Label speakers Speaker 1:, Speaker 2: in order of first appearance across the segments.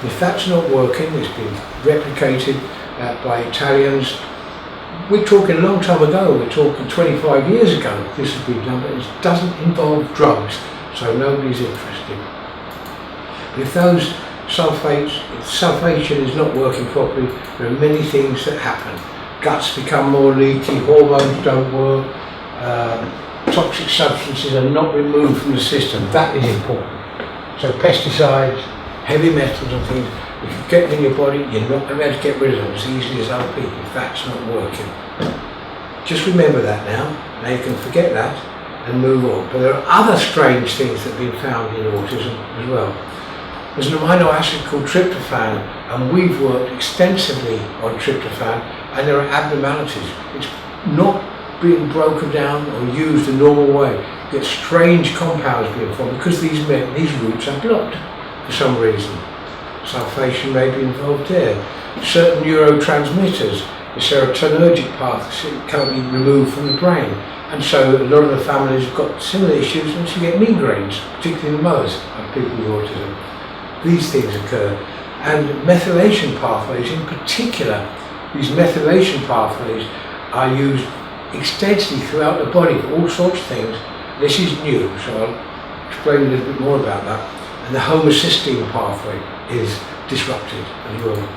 Speaker 1: If that's not working, it's been replicated by Italians. We're talking a long time ago, we're talking 25 years ago this has been done, but it doesn't involve drugs, so nobody's interested. But if those if sulfation is not working properly, there are many things that happen. Guts become more leaky, hormones don't work, toxic substances are not removed from the system. That is important. So pesticides, heavy metals and things, if you get them in your body, you're not going to be able to get rid of them as easily as other people if that's not working. Just remember that now. Now you can forget that and move on. But there are other strange things that have been found in autism as well. There's an amino acid called tryptophan, and we've worked extensively on tryptophan, and there are abnormalities. It's not being broken down or used the normal way. You get strange compounds being formed because these routes are blocked for some reason. Sulfation may be involved there. Certain neurotransmitters, the serotonergic paths, can't be removed from the brain. And so a lot of the families have got similar issues, and so you get migraines, particularly in mothers and people with autism. These things occur. And methylation pathways in particular, these methylation pathways are used extensively throughout the body for all sorts of things. This is new, so I'll explain a little bit more about that. And the homocysteine pathway is disrupted as well.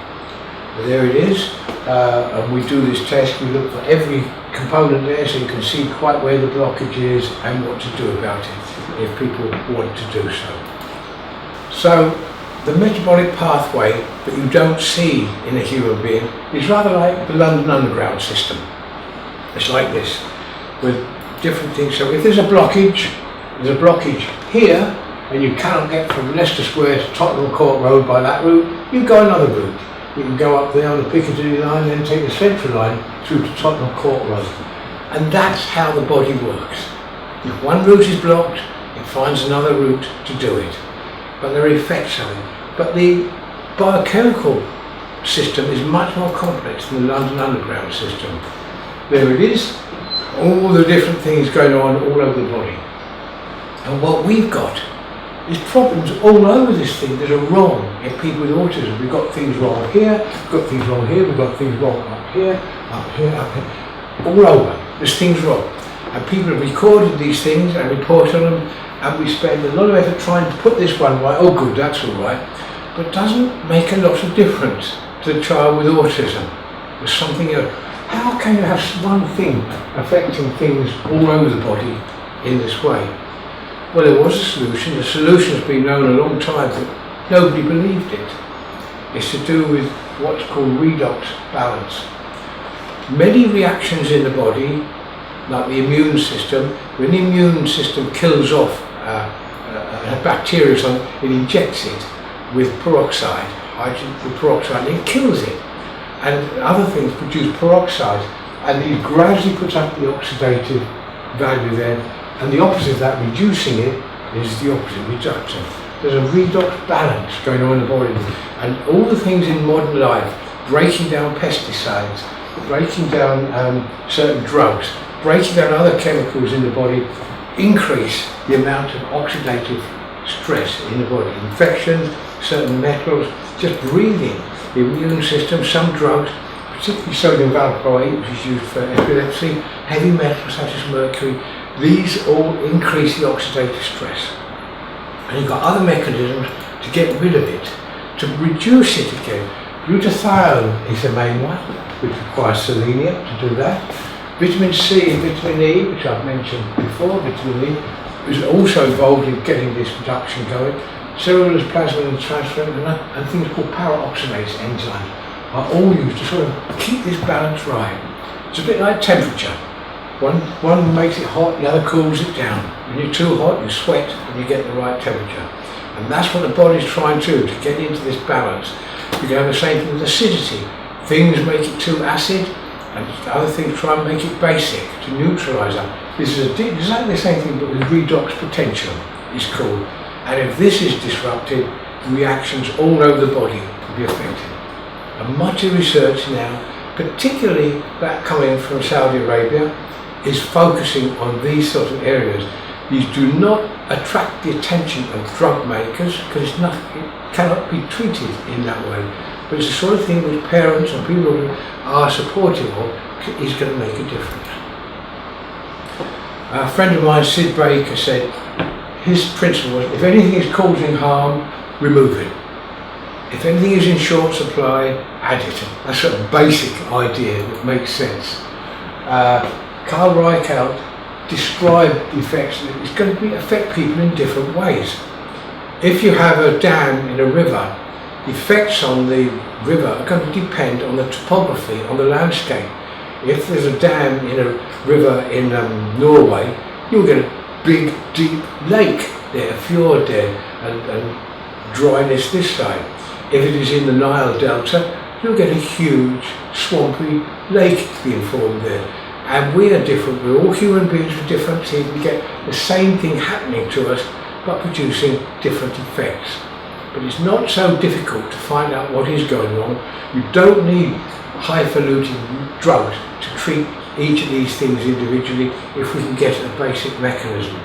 Speaker 1: But there it is, and we do this test, we look for every component there so you can see quite where the blockage is and what to do about it if people want to do so. So the metabolic pathway that you don't see in a human being is rather like the London Underground system. It's like this, with different things. So if there's a blockage here, and you cannot get from Leicester Square to Tottenham Court Road by that route, you go another route. You can go up there on the Piccadilly line, then take the Central line through to Tottenham Court Road. And that's how the body works. If one route is blocked, it finds another route to do it. But there are effects of it. But the biochemical system is much more complex than the London Underground system. There it is, all the different things going on all over the body. And what we've got is problems all over this thing that are wrong in people with autism. We've got things wrong here, we've got things wrong here, we've got things wrong up here, up here, up here, all over. There's things wrong. And people have recorded these things and report on them, and we spend a lot of effort trying to put this one right. Oh good, that's all right. But it doesn't make a lot of difference to the child with autism. There's something else. How can you have one thing affecting things all over the body in this way? Well, there was a solution. The solution has been known a long time, but nobody believed it. It's to do with what's called redox balance. Many reactions in the body, like the immune system, when the immune system kills off a bacteria, it injects it with peroxide, hydrogen with peroxide, and it kills it. And other things produce peroxide, and it gradually puts up the oxidative value there. And the opposite of that, reducing it, is the opposite, reduction. There's a redox balance going on in the body. And all the things in modern life, breaking down pesticides, breaking down certain drugs, breaking down other chemicals in the body, increase the amount of oxidative stress in the body. Infections, certain metals, just breathing, the immune system, some drugs, particularly sodium valproate, which is used for epilepsy, heavy metals such as mercury. These all increase the oxidative stress. And you've got other mechanisms to get rid of it, to reduce it again. Glutathione is the main one, which requires selenium to do that. Vitamin C and vitamin E, which I've mentioned before, vitamin E, is also involved in getting this production going. Cellulose plasmin and transferrin and things called peroxidase enzymes are all used to sort of keep this balance right. It's a bit like temperature. One makes it hot, the other cools it down. When you're too hot, you sweat and you get the right temperature. And that's what the body's trying to get into this balance. You can have the same thing with acidity. Things make it too acid, and other things try and make it basic to neutralise that. This is exactly the same thing, but with redox potential, it's called. And if this is disrupted, reactions all over the body will be affected. And much of research now, particularly that coming from Saudi Arabia, is focusing on these sort of areas. These do not attract the attention of drug makers because it cannot be treated in that way. But it's the sort of thing which parents and people who are supportive of is going to make a difference. A friend of mine, Sid Baker, said his principle was, if anything is causing harm, remove it. If anything is in short supply, add it. That's a basic idea that makes sense. Carl Reichelt described the effects that it's going to affect people in different ways. If you have a dam in a river, the effects on the river are going to depend on the topography, on the landscape. If there's a dam in a river in Norway, you'll get a big, deep lake there, a fjord there, and dryness this side. If it is in the Nile Delta, you'll get a huge, swampy lake being formed there. And we are different, we're all human beings with different things. We get the same thing happening to us, but producing different effects. But it's not so difficult to find out what is going on. You don't need highfalutin drugs to treat each of these things individually if we can get a basic mechanism.